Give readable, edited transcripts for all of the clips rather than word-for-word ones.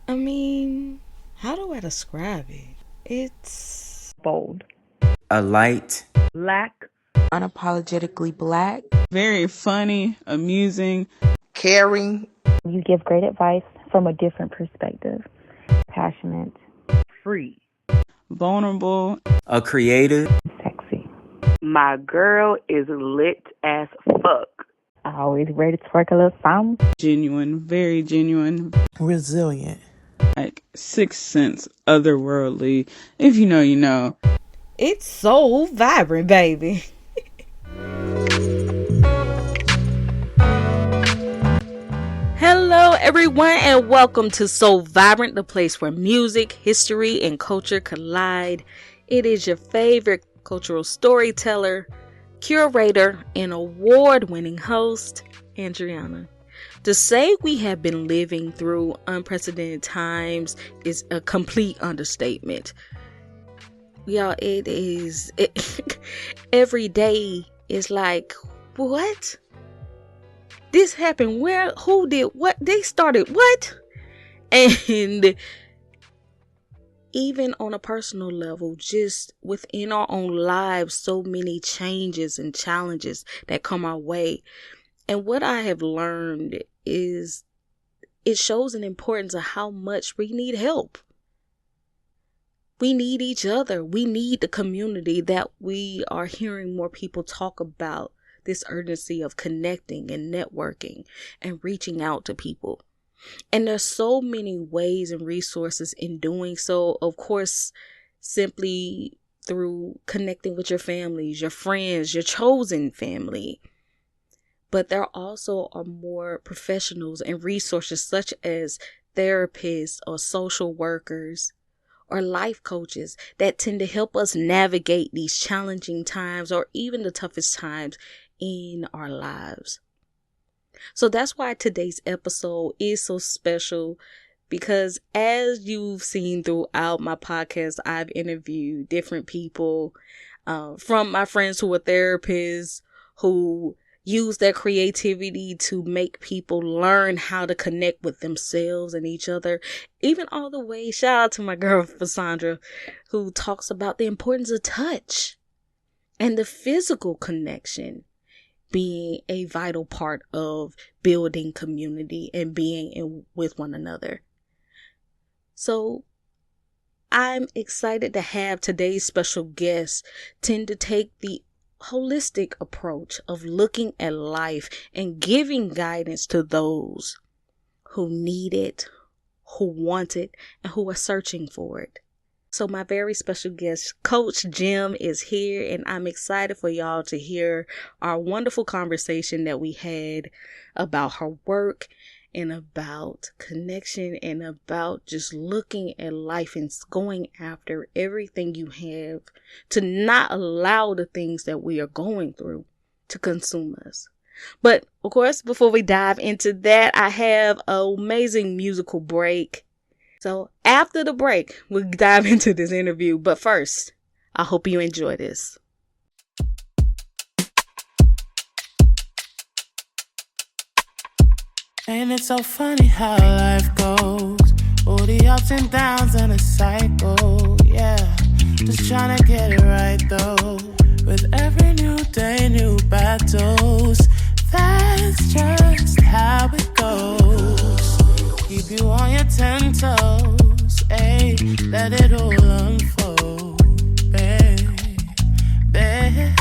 I mean, how do I describe it? It's bold, a light, black, unapologetically black, very funny, amusing, caring. You give great advice from a different perspective. Passionate, free. vulnerable, a creative, sexy. My girl is lit as fuck. Always ready to twerk a little something. genuine, very genuine, Resilient. like sixth sense, otherworldly. If you know, you know. it's so vibrant, baby. Hello, everyone, and welcome to So Vibrant, the place where music, history, and culture collide. It is your favorite cultural storyteller, curator, and award-winning host, Andriana. To say we have been living through unprecedented times is a complete understatement. Y'all, every day is like, what? This happened where? Who did what? They started what? And even on a personal level, just within our own lives, so many changes and challenges that come our way. And what I have learned is it shows an importance of how much we need help. We need each other. We need the community that we are hearing more people talk about. This urgency of connecting and networking and reaching out to people. And there's so many ways and resources in doing so. Of course, simply through connecting with your families, your friends, your chosen family. But there also are more professionals and resources such as therapists or social workers or life coaches that tend to help us navigate these challenging times or even the toughest times in our lives. So that's why today's episode is so special, because as you've seen throughout my podcast, I've interviewed different people, from my friends who are therapists who use their creativity to make people learn how to connect with themselves and each other, even all the way, shout out to my girl Cassandra, who talks about the importance of touch and the physical connection being a vital part of building community and being with one another. So I'm excited to have today's special guest tend to take the holistic approach of looking at life and giving guidance to those who need it, who want it, and who are searching for it. So my very special guest, Coach Jem, is here, and I'm excited for y'all to hear our wonderful conversation that we had about her work and about connection and about just looking at life and going after everything you have to not allow the things that we are going through to consume us. But of course, before we dive into that, I have an amazing musical break. So after the break, we'll dive into this interview. But first, I hope you enjoy this. Ain't it so funny how life goes? All the ups and downs and a cycle, yeah. Just trying to get it right though. With every new day, new battles. That's just how it goes. Keep you on your 10 toes, ayy. Let it all unfold, babe, babe.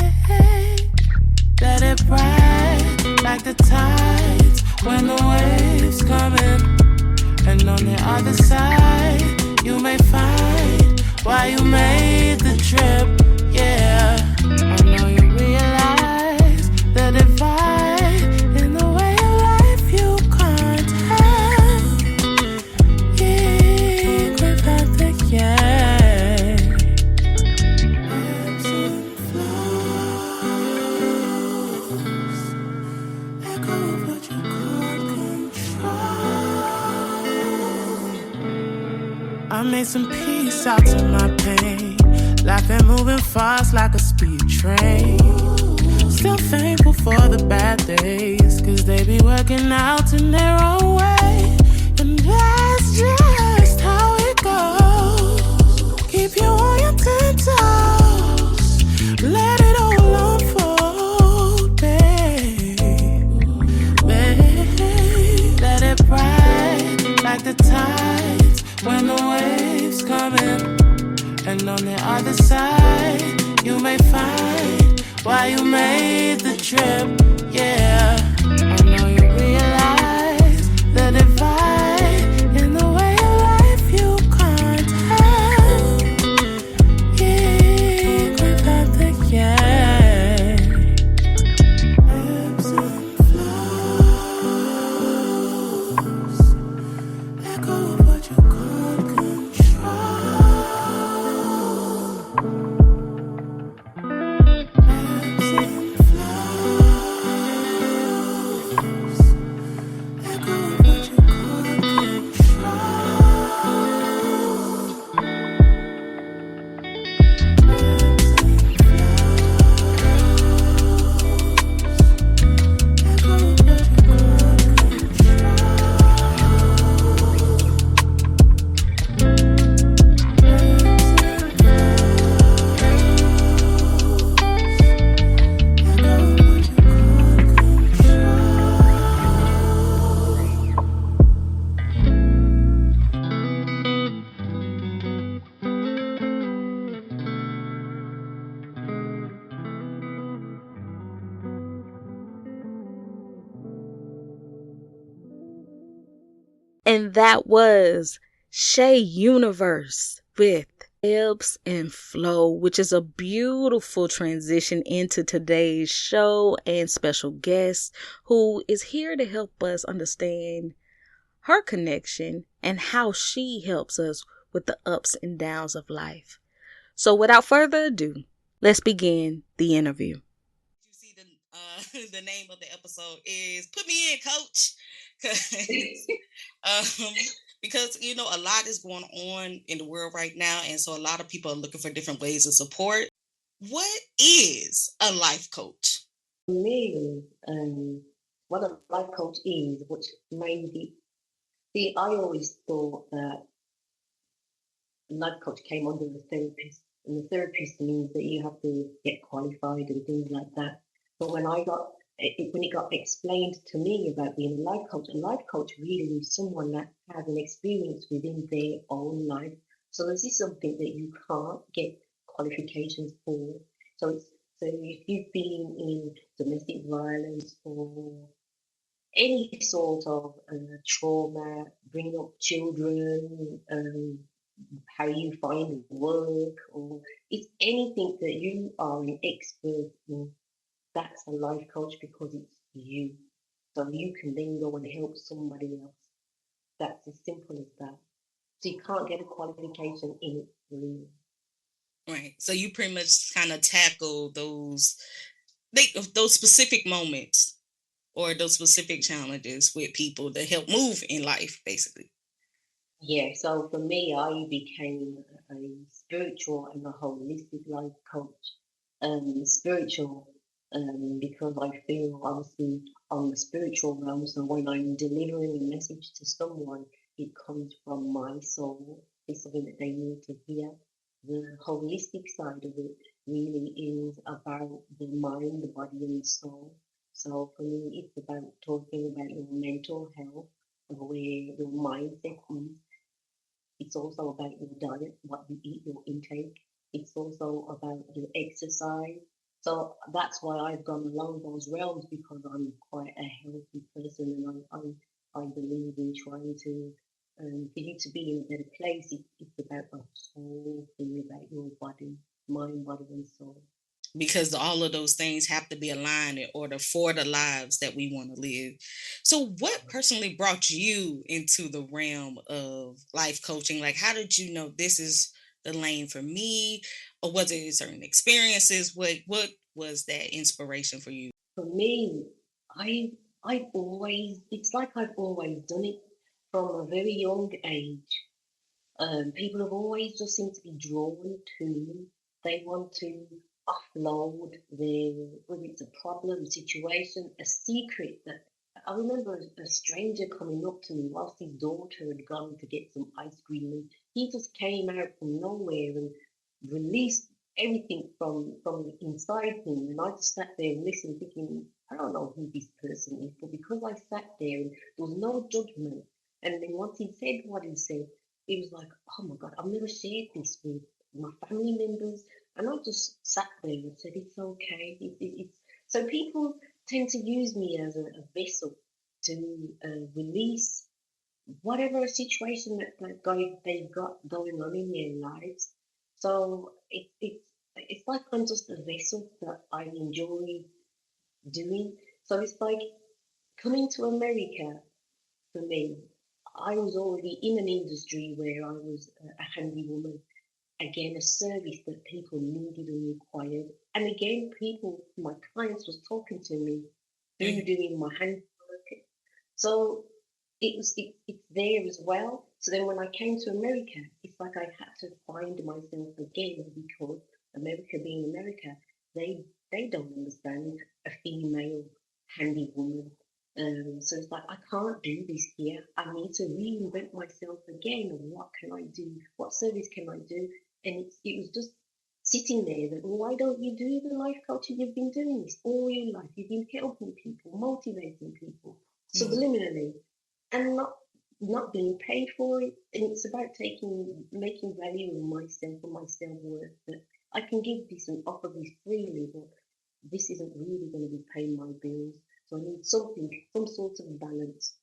Let it ride like the tides when the waves come in. And on the other side, you may find why you made the trip, yeah. I know you realize the divide in the way of life you can't have. Keep without the yeah. Ebbs and flows. Let go of what you can't control. I made some peace out to my pain. Life ain't moving fast like a speed train. Still thankful for the bad days, 'cause they be working out in their own way. And that's just tides when the waves come in. And on the other side, you may find why you made the trip. Yeah, I know you realize the divide in the way of life you can't have. Yeah, without the yeah. Ebbs and flows. Let go of what you can't control. Ebbs and flows. Let go of what you can't And that was Shae Universe with Ebbs and Flow, which is a beautiful transition into today's show and special guest who is here to help us understand her connection and how she helps us with the ups and downs of life. So without further ado, let's begin the interview. You see the name of the episode is Put Me In, Coach. Because you know, a lot is going on in the world right now, and so a lot of people are looking for different ways of support. What is a life coach? For me, what a life coach is, which maybe, see, I always thought that life coach came under the therapist, and the therapist means that you have to get qualified and things like that. But when it got explained to me about being a life coach really is someone that has an experience within their own life. So this is something that you can't get qualifications for. So if you've been in domestic violence or any sort of trauma, bringing up children, how you find work, or it's anything that you are an expert in, that's a life coach because it's you. So you can then go and help somebody else. That's as simple as that. So you can't get a qualification in it, really. Right. So you pretty much kind of tackle those specific moments or those specific challenges with people to help move in life, basically. Yeah, so for me, I became a spiritual and a holistic life coach. Spiritual, because I feel obviously on the spiritual realm, so when I'm delivering a message to someone, it comes from my soul. It's something that they need to hear. The holistic side of it really is about the mind, the body, and the soul. So for me, it's about talking about your mental health, where your mindset is. It's also about your diet, what you eat, your intake. It's also about your exercise. So that's why I've gone along those realms, because I'm quite a healthy person, and I believe in trying to, for you to be in a better place, it's about the whole thing, about your body, mind, body, and soul. Because all of those things have to be aligned in order for the lives that we want to live. So what personally brought you into the realm of life coaching? Like, how did you know this is the lane for me? Or was it certain experiences? What was that inspiration for you? For me, I've always, it's like I've always done it from a very young age. People have always just seemed to be drawn to, they want to offload whether it's a problem, situation, a secret. That I remember a stranger coming up to me whilst his daughter had gone to get some ice cream, and he just came out from nowhere and released everything from inside him. And I just sat there and listened, thinking, I don't know who this person is, but because I sat there and there was no judgment, And then once he said what he said, it was like, oh my God, I've never shared this with my family members. And I just sat there and said, it's okay. It's so people tend to use me as a vessel to release whatever situation they've got going on in their lives. So it's like I'm just a vessel that I enjoy doing. So it's like coming to America for me. I was already in an industry where I was a handy woman. Again, a service that people needed and required. And again, my clients was talking to me through doing my handwork. So it's there as well. So then when I came to America, it's like I had to find myself again because America being America, they don't understand a female handy woman. So it's like I can't do this here. I need to reinvent myself again. And what can I do? What service can I do? And it was just sitting there that why don't you do the life coaching? You've been doing this all your life. You've been helping people, motivating people subliminally, and not being paid for it. And it's about making value in myself and my self worth that I can give this and offer this freely, but this isn't really going to be paying my bills. So I need some sort of balance.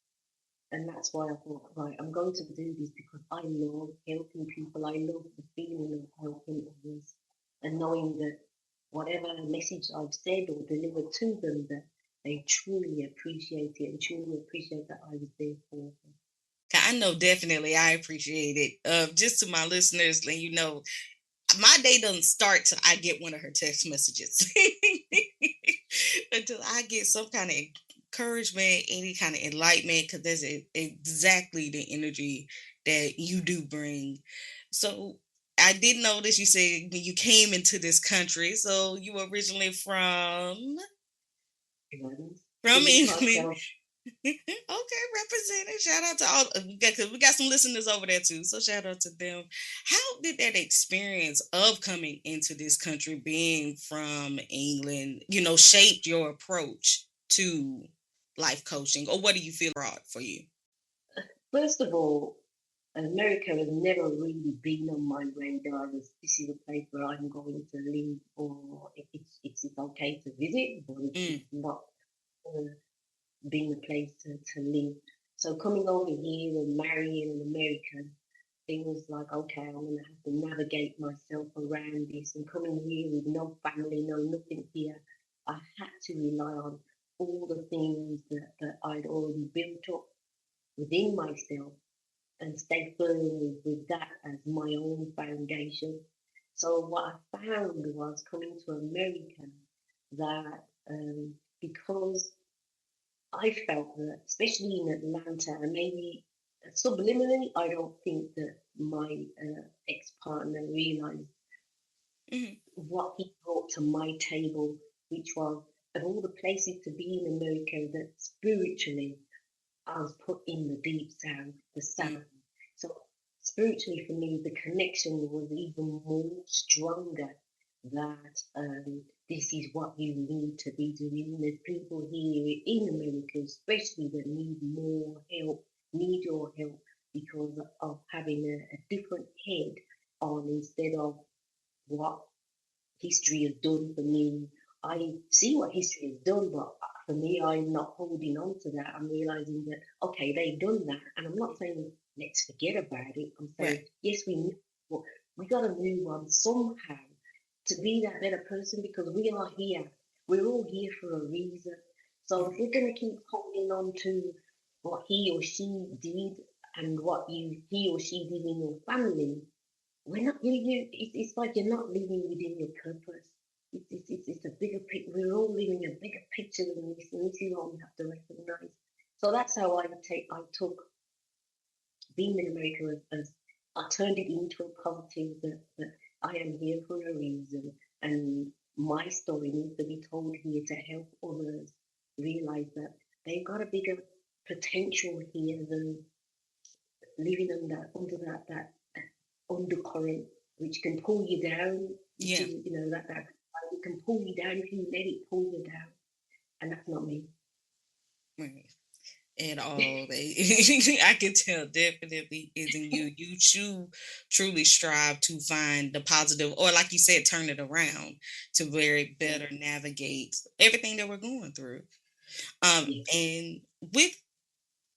And that's why I thought, right, I'm going to do this because I love helping people. I love the feeling of helping others and knowing that whatever message I've said or delivered to them, that they truly appreciate it and truly appreciate that I was there for them. I know definitely I appreciate it. Just to my listeners, letting you know, my day doesn't start till I get one of her text messages. Until I get some kind of encouragement, any kind of enlightenment, because that's exactly the energy that you do bring. So I did notice you said when you came into this country, so you were originally from England. Okay, representing. Shout out to all. We got some listeners over there too, so shout out to them. How did that experience of coming into this country, being from England, shaped your approach to life coaching, or what do you feel brought for you? First of all, America has never really been on my radar as this is a place where I'm going to live, or it's okay to visit, but it's not being a place to live. So coming over here and marrying an American, it was like, okay, I'm going to have to navigate myself around this. And coming here with no family, no nothing here, I had to rely on all the things that I'd already built up within myself and stay firm with that as my own foundation. So what I found was coming to America that because I felt that, especially in Atlanta, and maybe subliminally, I don't think that my ex-partner realized what he brought to my table, which was of all the places to be in America, that spiritually I was put in the deep south, the south. So spiritually for me, the connection was even more stronger that this is what you need to be doing. There's people here in America, especially that need more help, need your help because of having a different head on instead of what history has done for me. I see what history has done, but for me, I'm not holding on to that. I'm realizing that, okay, they've done that. And I'm not saying let's forget about it. I'm saying, yes, we need, but we got to move on somehow to be that better person because we are here. We're all here for a reason. So if we're going to keep holding on to what he or she did and what he or she did in your family, we're not it's like you're not living within your purpose. It's a bigger picture. We're all living a bigger picture than this, and this is what we have to recognize. So that's how I took being in America as I turned it into a positive that I am here for a reason, and my story needs to be told here to help others realize that they've got a bigger potential here than living under that undercurrent which can pull you down. Yeah. That it can pull you down if you let it pull you down. And that's not me. Right. at all. I can tell definitely isn't you. You truly strive to find the positive, or like you said, turn it around to very better navigate everything that we're going through. And with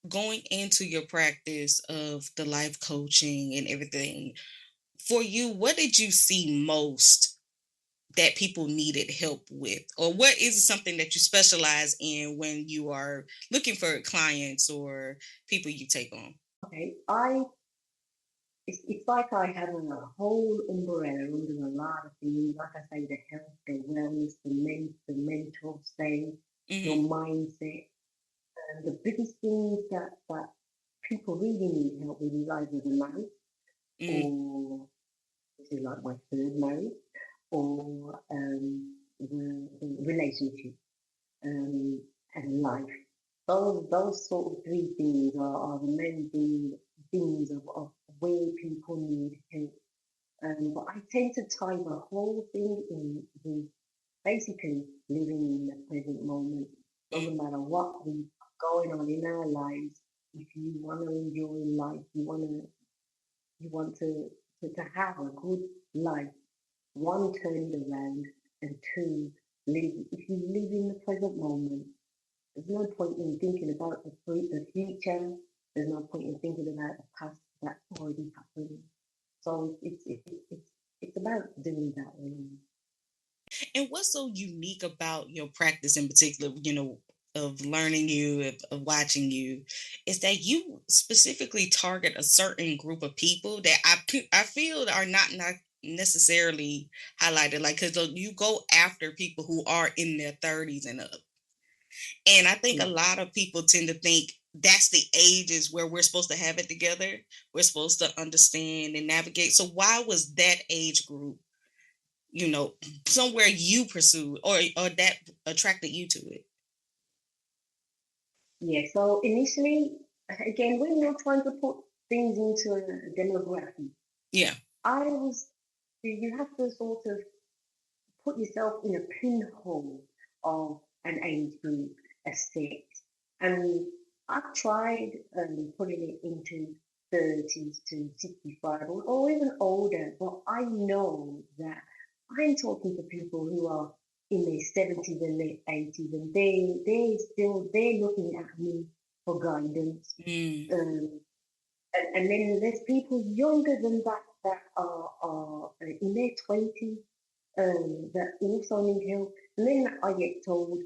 going into your practice of the life coaching and everything, for you, what did you see most that people needed help with? Or what is something that you specialize in when you are looking for clients or people you take on? Okay, it's like I have a whole umbrella under a lot of things. Like I say, the health, the wellness, the mental state, your Mm-hmm. mindset. And the biggest things that people really need help with is either the marriage, Mm-hmm. or this is like my third marriage, or the relationship, and life. Those sort of three things are the main things of where people need help. But I tend to tie the whole thing in with basically living in the present moment. Doesn't matter what we going on in our lives. If you want to enjoy life, you want to have a good life. One, turn it around, and two, live. If you live in the present moment, there's no point in thinking about the future. There's no point in thinking about the past that's already happened. So it's about doing that really. And what's so unique about your practice in particular, of learning you, of watching you, is that you specifically target a certain group of people that I feel are not necessarily highlighted, like, because you go after people who are in their 30s and up. And I think a Yeah. lot of people tend to think that's the ages where we're supposed to have it together. We're supposed to understand and navigate. So why was that age group, somewhere you pursued, or that attracted you to it? Yeah, so initially, again, when you're trying to put things into a demographic, Yeah. I was, you have to sort of put yourself in a pinhole of an age group, a set. And I've tried putting it into 30s to 65 or even older, but I know that I'm talking to people who are in their 70s and their 80s, and they're looking at me for guidance. Mm. Um, and then there's people younger than that that are in their 20s, that also need help. And then I get told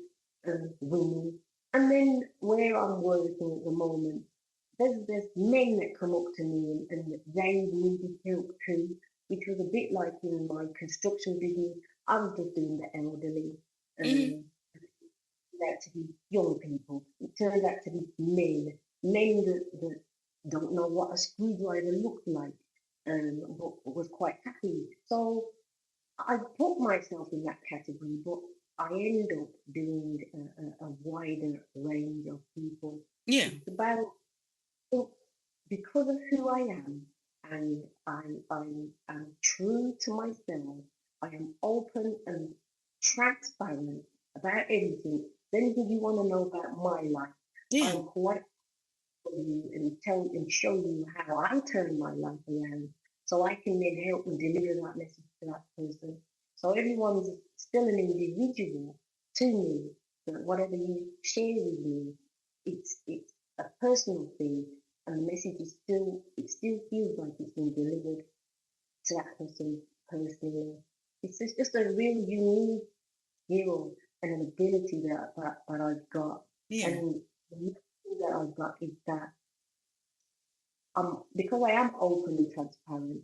women. And then where I'm working at the moment, there's men that come up to me and they needed help too, which was a bit like in my construction business. I was just doing the elderly. Mm. Um, out to be young people. It turned out to be men that don't know what a screwdriver looked like, but was quite happy. So I put myself in that category, but I end up doing a wider range of people. Yeah. It's about, so because of who I am, and I'm true to myself. I am open and transparent about everything. Anything you want to know about my life, Yeah. I'm quite you and tell and show you how I turn my life around, so I can then help and deliver that message to that person. So everyone's still an individual to me, but whatever you share with me, it's a personal thing, and the message is still feels like it's been delivered to that person personally. It's just a real unique skill and an ability that I've got. Yeah. And the next thing that I've got is that because I am open and transparent,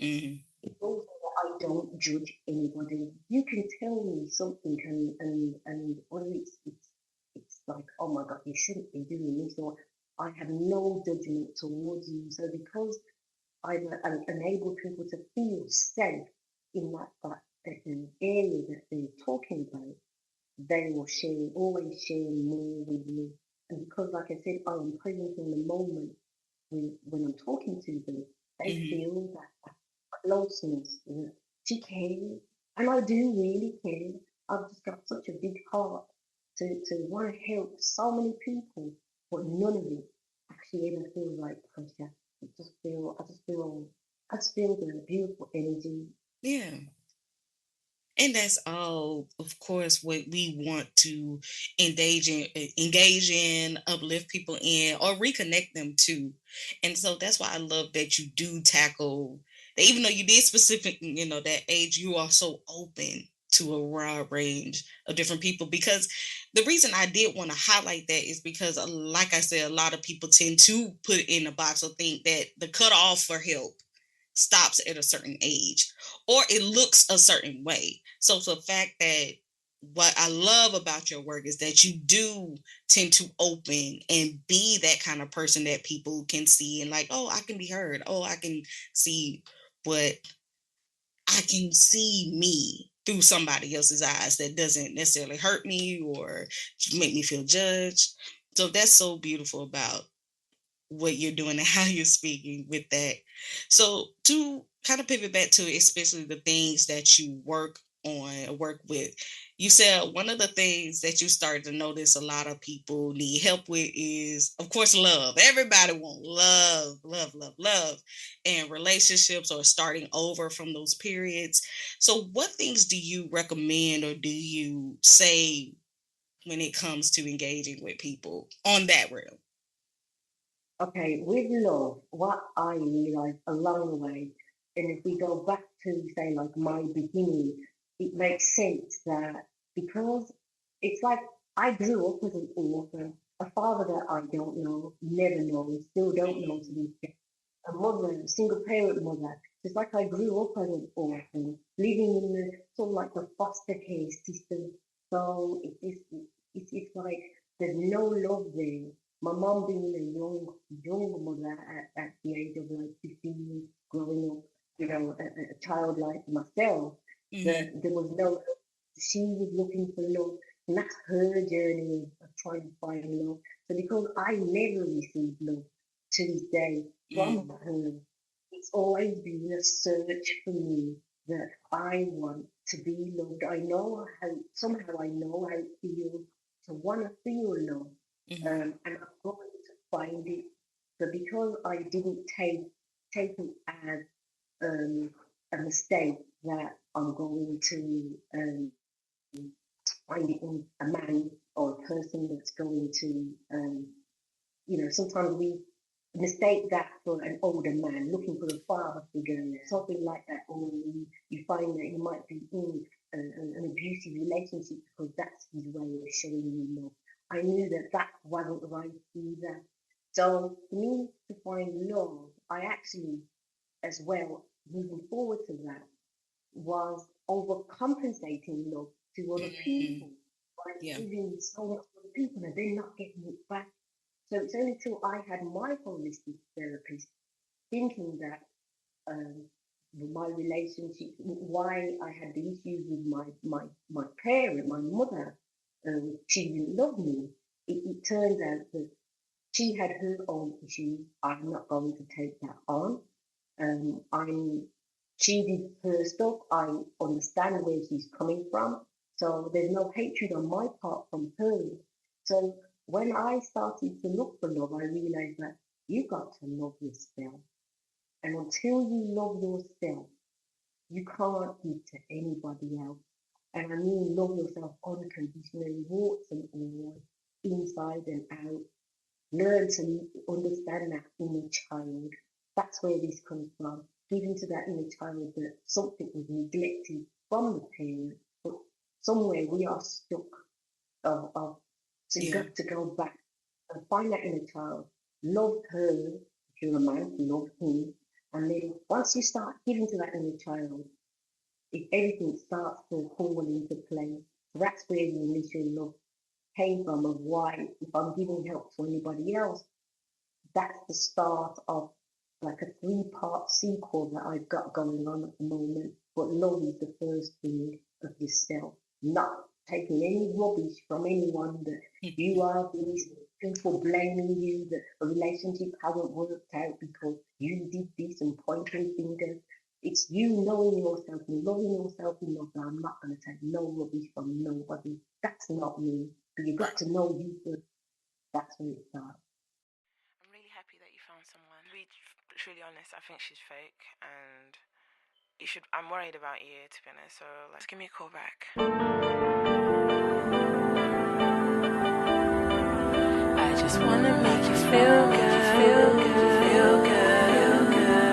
Mm-hmm. it's also that I don't judge anybody. You can tell me something, and whether it's like, oh my God, you shouldn't be doing this, or I have no judgment towards you. So because I'm enable people to feel safe in that area that they're talking about, they will always share more with me. And because, like I said, I am present in the moment when I'm talking to them, they Mm-hmm. feel that closeness. She cares, and I do really care. I've just got such a big heart to want to help so many people but none of it actually ever feels like pressure. I just feel the beautiful energy. Yeah. And that's all, of course, what we want to engage in, uplift people in, or reconnect them to. And so that's why I love that you do tackle that, even though you did specific, that age, you are so open to a wide range of different people. Because the reason I did want to highlight that is because, like I said, a lot of people tend to put it in a box or think that the cutoff for help stops at a certain age or it looks a certain way. So the fact that what I love about your work is that you do tend to open and be that kind of person that people can see and like, oh, I can be heard. Oh, I can see what I can see me through somebody else's eyes that doesn't necessarily hurt me or make me feel judged. So that's so beautiful about what you're doing and how you're speaking with that. So to kind of pivot back to especially the things that you work on, work with, you said one of the things that you started to notice a lot of people need help with is, of course, love. Everybody wants love, love, love, love, and relationships or starting over from those periods. So what things do you recommend or do you say when it comes to engaging with people on that realm? Okay, with love, what I realized along the way, and if we go back to say like my beginning, it makes sense that because it's like I grew up as an orphan, a father that I don't know, never know, and still don't know to this day, a mother, a single parent mother. It's like I grew up as an orphan, living in the sort of like the foster care system. So it's like there's no love there. My mom being a young mother at the age of like 15, growing up, a child like myself, Mm-hmm. that there was no, she was looking for love. And that's her journey of trying to find love. So because I never received love to this day from her, it's always been a search for me that I want to be loved. Somehow I know how it feels to want to feel love. And I'm going to find it. So because I didn't take it as a mistake that I'm going to find it in a man or a person that's going to, sometimes we mistake that for an older man looking for a father figure, something like that, or you find that he might be in an abusive relationship because that's his way of showing you love. I knew that that wasn't right either. So for me to find love, I actually, as well, moving forward to that, was overcompensating love to other people by Yeah. giving so much to other people and then not getting it back. So it's only till I had my holistic therapist thinking that my relationship, why I had the issues with my parent, my mother, she didn't love me. It turns out that she had her own issues. I'm not going to take that on. I'm she did her stuff. I understand where she's coming from. So there's no hatred on my part from her. So when I started to look for love, I realized that you got to love yourself. And until you love yourself, you can't give to anybody else. And I mean love yourself unconditionally, warts and all, inside and out. Learn to understand that inner child. That's where this comes from. Giving to that inner child that something was neglected from the parent, but somewhere we are stuck to go back and find that inner child, love her, if you're a man, love him, and then once you start giving to that inner child, if everything starts to fall into place, that's where the initial love came from, of why if I'm giving help to anybody else, that's the start of like a three-part sequel that I've got going on at the moment. But love is the first thing of yourself, not taking any rubbish from anyone that you are these people blaming you that a relationship hasn't worked out because you did this and pointing fingers. It's you knowing yourself and loving yourself enough that I'm not going to take no rubbish from nobody. That's not me. But you've got to know you first. That's where it starts. truly honest, I think she's fake, and I'm worried about you, to be honest, so let's give me a call back. I just wanna make you feel good, feel good, feel good, feel good.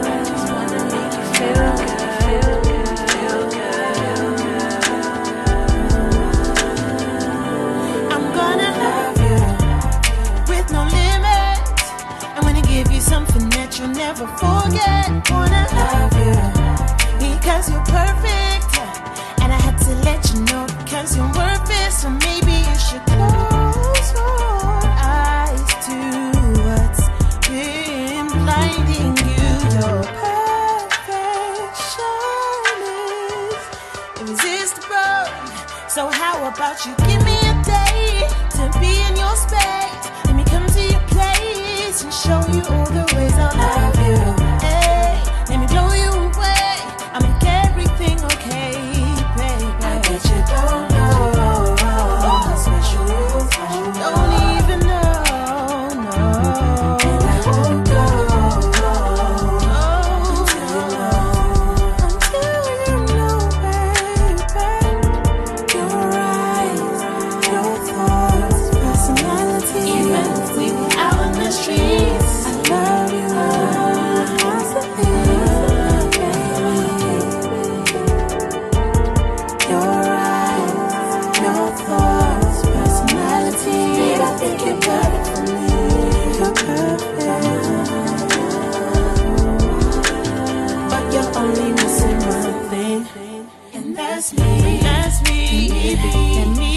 I just wanna make you feel good, feel good, feel good, feel good. I'm gonna love you with no limits. I'm gonna give you something that you'll never forget. Wanna love you because you're perfect, and I had to let you know because you're worth it. So maybe you should close your eyes to what's been blinding you. Your perfection is irresistible. So how about you give me a day to be in your space? Let me come to your place and show you all the ways I love you. Hey, let me blow you away. I'll make everything okay, baby. I bet you don't know how special you are. Don't even know, no. And I won't go until you know, baby. Your eyes, your thoughts, personality. Even if we were out in the streets, I love you. That's the thing, baby. Your eyes, your thoughts, personality. Babe, I think you're perfect for me. You're perfect, but you're only missing one thing, and that's me. That's me. And me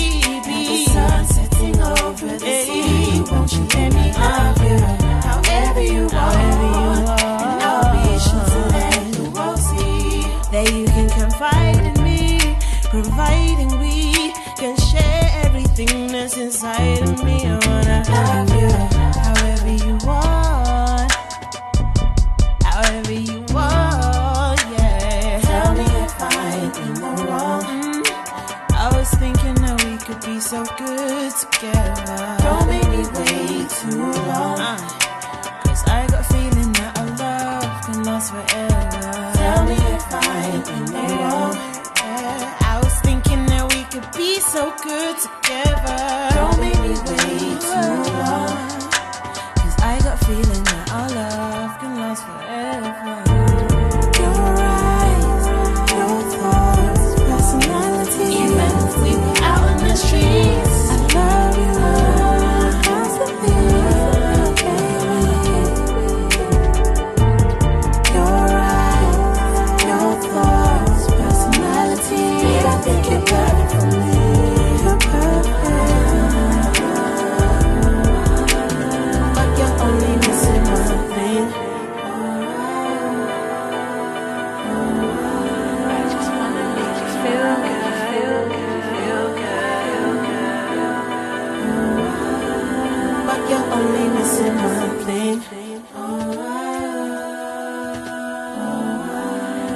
be the sun setting over the sea. Won't you let me love you however you want? And I'll be sure to let the world see that you can confide in me, providing we can share everything that's inside of me. I wanna love you however you want, however you want, yeah. Tell me if I'm in the wrong. I was thinking that we could be so good together. Don't make me wait too long, 'cause I got a feeling that our love can last forever. Tell me if I'm in the wrong. Yeah, I was thinking that we could be so good together. Don't make me wait too long, 'cause I got a feeling that our love can last forever. Your eyes, your thoughts, personality. Even if we were out in the streets, I love you. That's the thing, baby. Your eyes, your thoughts, personality. Babe, I think you're perfect for me. You're perfect, but you're only missing one thing. I just wanna make you feel good, feel good, feel good, feel good, but you're only missing one thing.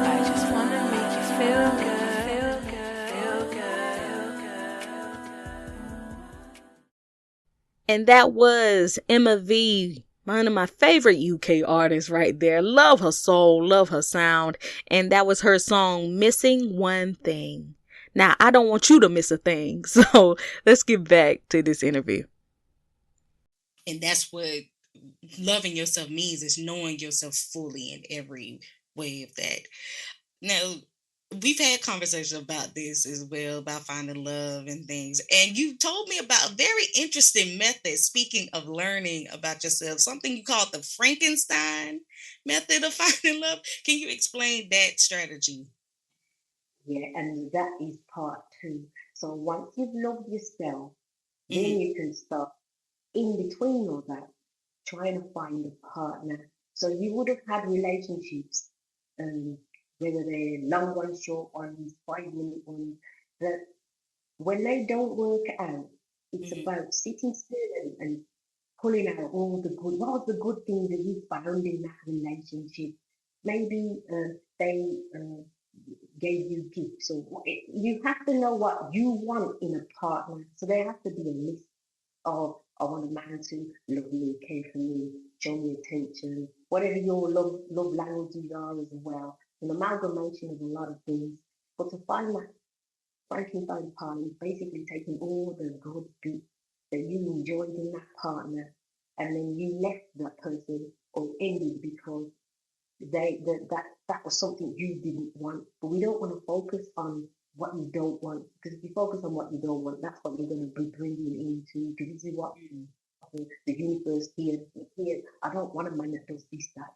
I just wanna make you feel good, feel good, feel good, feel good. And that was Emmavie, one of my favorite UK artists right there. Love her soul, love her sound. And that was her song, Missing One Thing. Now, I don't want you to miss a thing. So let's get back to this interview. And that's what loving yourself means, is knowing yourself fully in every way of that. Now, we've had conversations about this as well, about finding love and things. And you told me about a very interesting method, speaking of learning about yourself, something you called the Frankenstein method of finding love. Can you explain that strategy? Yeah, and that is part two. So once you've loved yourself, then you can start in between all that, trying to find a partner. So you would have had relationships, whether they're long ones, short ones, 5-minute ones, that when they don't work out, it's about sitting still and pulling out all the good. What was the good thing that you found in that relationship? Maybe they gave you gifts, or you have to know what you want in a partner. So there has to be a list of, I want a man to love me, care for me, show me attention, whatever your love languages are as well. An amalgamation of a lot of things. But to find that Frankenstein partner is basically taking all the good bits that you enjoyed in that partner, and then you left that person or ended because that was something you didn't want. But we don't want to focus on what you don't want, because if you focus on what you don't want, that's what you're going to be bringing into. Because this is what the universe here. I don't want a man that does this, that,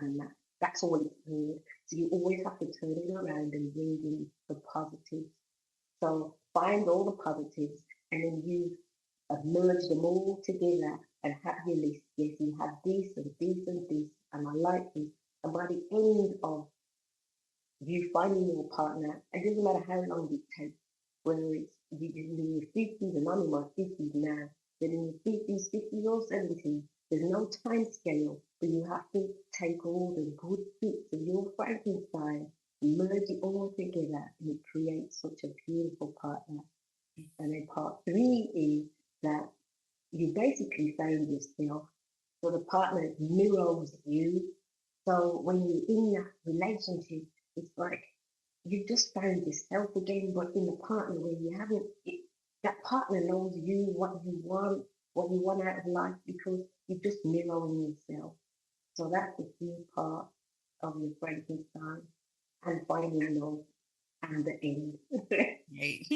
and that. That's all it's heard. So you always have to turn it around and bring in the positives. So find all the positives, and then you merge them all together and have your list. Yes, you have this and this and this, and I like this. And by the end of you finding your partner, it doesn't matter how long it takes, whether it's you in your 50s, and I'm in my 50s now, but in your 50s, 60s, or 70s, there's no time scale, but you have to take all the good bits of your Frankenstein, merge it all together, and it creates such a beautiful partner. And then part three is that you basically found yourself, so the partner mirrors you. So when you're in that relationship, it's like you've just found yourself again, but in a partner where you haven't, that partner knows you, what you want out of life, because you're just mirroring yourself. So that's the key part of your Frankenstein, and finding love and the end. Right.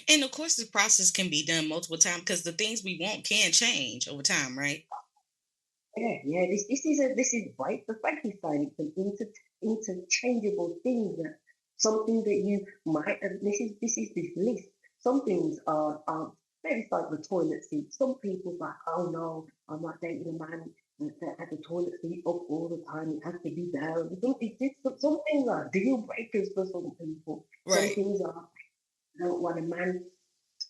And of course, the process can be done multiple times because the things we want can change over time, right? Yeah. This is right. The Frankenstein. It's an interchangeable thing, that something that you might. This is this list. Some things are maybe like the toilet seat. Some people's like, oh no, I'm not dating a man that has the toilet seat up all the time. It has to be down. Some things are deal breakers for some people. Some Right. things are, I don't want a man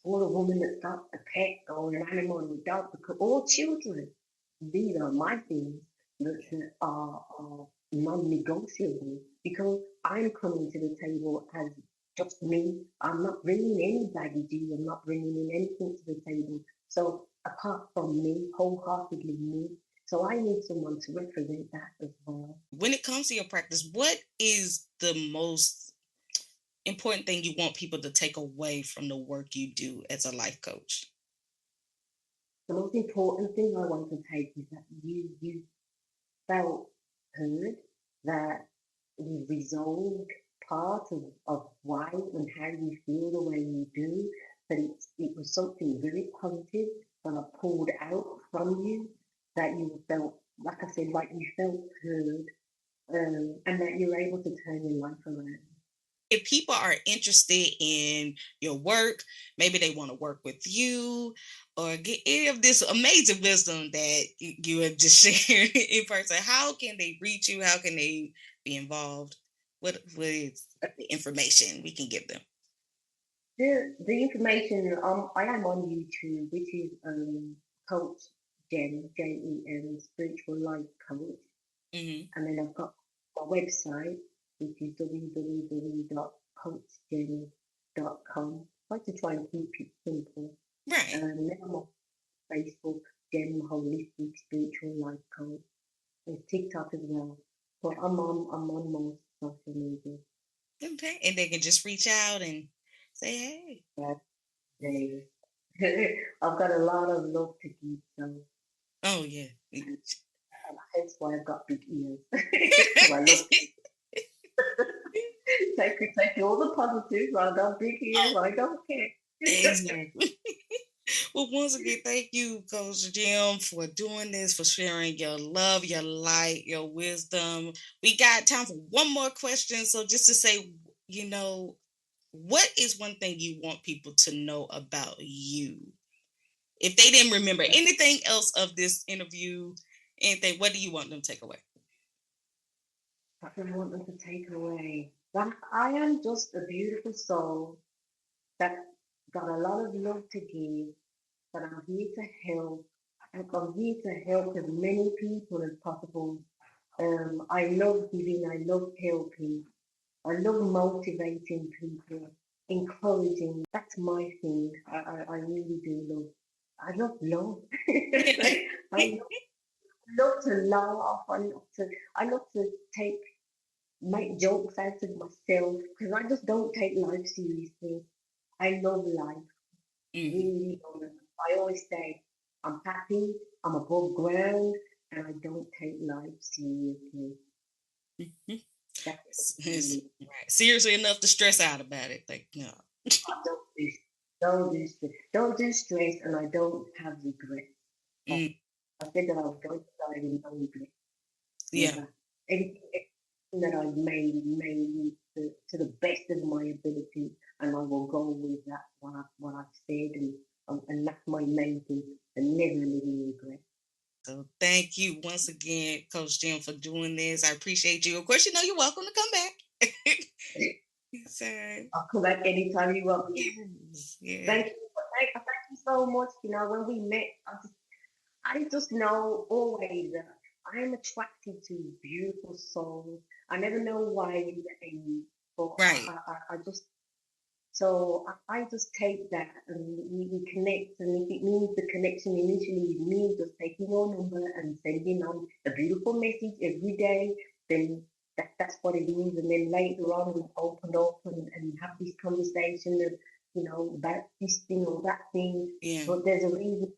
or a woman that's got a pet or an animal or a dog, or children. These are my things that are non-negotiable, because I'm coming to the table as just me. I'm not bringing any baggages. I'm not bringing in anything to the table. So apart from me, wholeheartedly me. So I need someone to represent that as well. When it comes to your practice, what is the most important thing you want people to take away from the work you do as a life coach? The most important thing I want to take is that you felt heard, that you resolved part of why and how you feel the way you do, that it was something very positive that I pulled out from you, that you felt, like I said, like you felt heard, and that you're able to turn your life around. If people are interested in your work, maybe they want to work with you or get any of this amazing wisdom that you have just shared in person, how can they reach you? How can they be involved? What is the information we can give them? The information, I am on YouTube, which is Coach Jem, Jem, Spiritual Life Coach. Mm-hmm. And then I've got my website, which is www.coachjem.com. I like to try and keep it simple. Right. And then I'm on Facebook, Jem Holistic Spiritual Life Coach, and TikTok as well. But I'm on most social media. Okay. And they can just reach out and say, hey. Yeah. I've got a lot of love to give, so. Oh, yeah. That's why I've got big ears. So I love take all the positives. I got big ears. I don't care. Exactly. Well, once again, thank you, Coach Jem, for doing this, for sharing your love, your light, your wisdom. We got time for one more question. So just to say, what is one thing you want people to know about you? If they didn't remember anything else of this interview, anything, what do you want them to take away? What do I want them to take away? That I am just a beautiful soul that got a lot of love to give, that I'm here to help. I'm here to help as many people as possible. I love giving, I love helping. I love motivating people, encouraging. That's my thing. I really do love. I love love. I love to laugh. I love to make jokes out of myself because I just don't take life seriously. I love life, really love life. I always say I'm happy, I'm above ground, and I don't take life seriously. Right. Seriously enough to stress out about it. Like, no. Don't do stress, and I don't have regrets. I said that I was going to die with no regrets. Yeah. Everything that I've made to the best of my ability, and I will go with that what I've said, and that's my main thing, and never living regret. So thank you once again, Coach Jem, for doing this. I appreciate you. Of course, you know you're welcome to come back. I'll come back anytime you want me. Yeah. Thank you so much. You know, when we met, I just know always that I am attracted to beautiful souls. I never know why but right. I just take that and we connect, and if it means the connection initially means just taking your number and sending on a beautiful message every day, then that's what it is. And then later on we open up and have this conversation of, you know, about this thing or that thing. Yeah. But there's a reason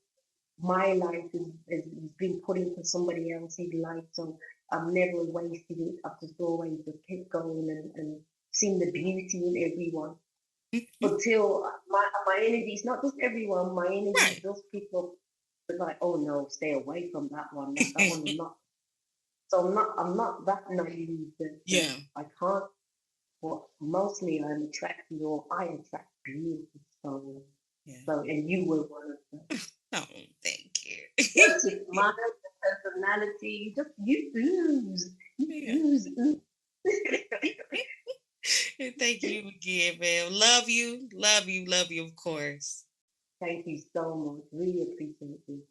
my life has been put into somebody else's life, so I've never wasted it. I've just always just kept going and seen the beauty in everyone. Until my energy is not just everyone, my energy does pick up like, oh no, stay away from that one. That one is not. So I'm not that naive that I can't. But mostly I attract beautiful souls. Yeah. So, and you were one of them. Oh, thank you. Just your smile, your personality, you ooze. Thank you again, man. Love you, of course. Thank you so much. Really appreciate it.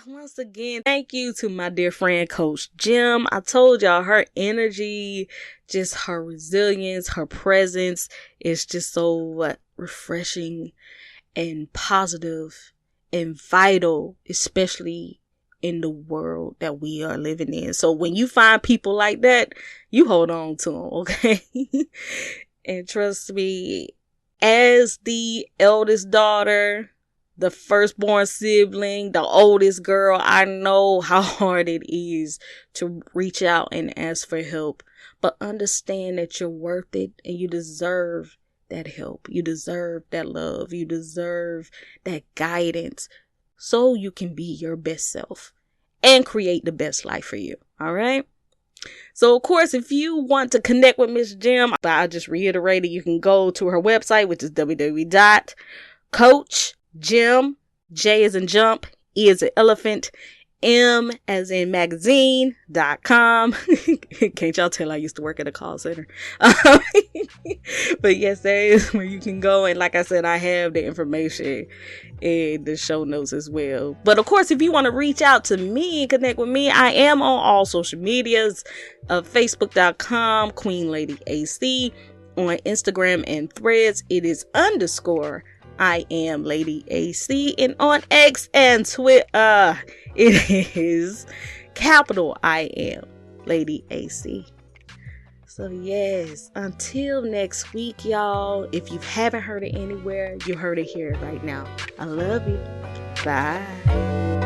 Once again, thank you to my dear friend, Coach Jem. I told y'all her energy, just her resilience, her presence is just so refreshing and positive and vital, especially in the world that we are living in. So when you find people like that, you hold on to them, okay? And trust me, as the eldest daughter, the firstborn sibling, the oldest girl, I know how hard it is to reach out and ask for help. But understand that you're worth it and you deserve that help. You deserve that love. You deserve that guidance so you can be your best self and create the best life for you. All right? So, of course, if you want to connect with Miss Jem, I just reiterated, you can go to her website, which is www.coachjem, J as in jump, E as in elephant, M as in magazine.com. Can't y'all tell I used to work at a call center? But yes, that is where you can go. And like I said, I have the information in the show notes as well. But of course, if you want to reach out to me and connect with me, I am on all social medias of Facebook.com, Queen Lady AC. On Instagram and Threads, it is _ I am Lady AC. And on X and Twitter, it is capital I am Lady AC. So yes, until next week, y'all. If you haven't heard it anywhere, you heard it here right now. I love you. Bye.